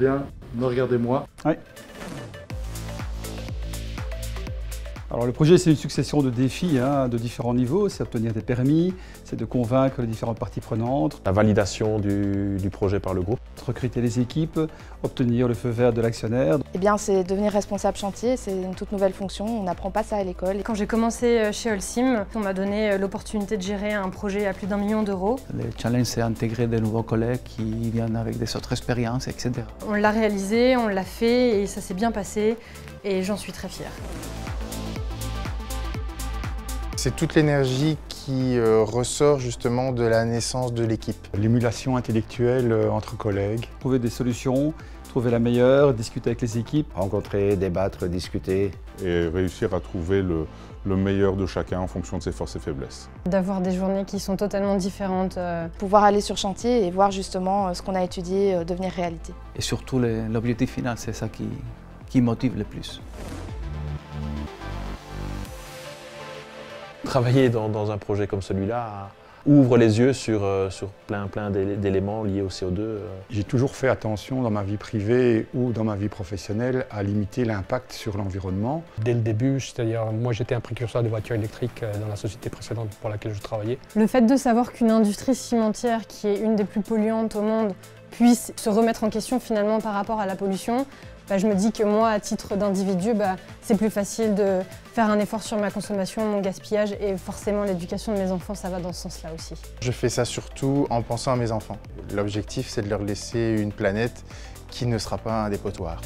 bien, me regardez-moi. Ouais. Alors le projet, c'est une succession de défis de différents niveaux. C'est obtenir des permis, c'est de convaincre les différentes parties prenantes. La validation du projet par le groupe. Recruter les équipes, obtenir le feu vert de l'actionnaire. Eh bien, c'est devenir responsable chantier, c'est une toute nouvelle fonction, on n'apprend pas ça à l'école. Quand j'ai commencé chez Holcim, on m'a donné l'opportunité de gérer un projet à plus d'1 million d'euros. Le challenge, c'est intégrer de nouveaux collègues qui viennent avec des autres expériences, etc. On l'a réalisé, on l'a fait et ça s'est bien passé et j'en suis très fière. C'est toute l'énergie qui ressort justement de la naissance de l'équipe. L'émulation intellectuelle entre collègues. Trouver des solutions, trouver la meilleure, discuter avec les équipes. Rencontrer, débattre, discuter. Et réussir à trouver le meilleur de chacun en fonction de ses forces et faiblesses. D'avoir des journées qui sont totalement différentes. Pouvoir aller sur chantier et voir justement ce qu'on a étudié devenir réalité. Et surtout, l'objectif final, c'est ça qui motive le plus. Travailler dans un projet comme celui-là ouvre les yeux sur plein d'éléments liés au CO2. J'ai toujours fait attention dans ma vie privée ou dans ma vie professionnelle à limiter l'impact sur l'environnement. Dès le début, c'est-à-dire moi j'étais un précurseur de voitures électriques dans la société précédente pour laquelle je travaillais. Le fait de savoir qu'une industrie cimentière qui est une des plus polluantes au monde puisse se remettre en question finalement par rapport à la pollution, je me dis que moi, à titre d'individu, c'est plus facile de faire un effort sur ma consommation, mon gaspillage et forcément l'éducation de mes enfants, ça va dans ce sens-là aussi. Je fais ça surtout en pensant à mes enfants. L'objectif, c'est de leur laisser une planète qui ne sera pas un dépotoir.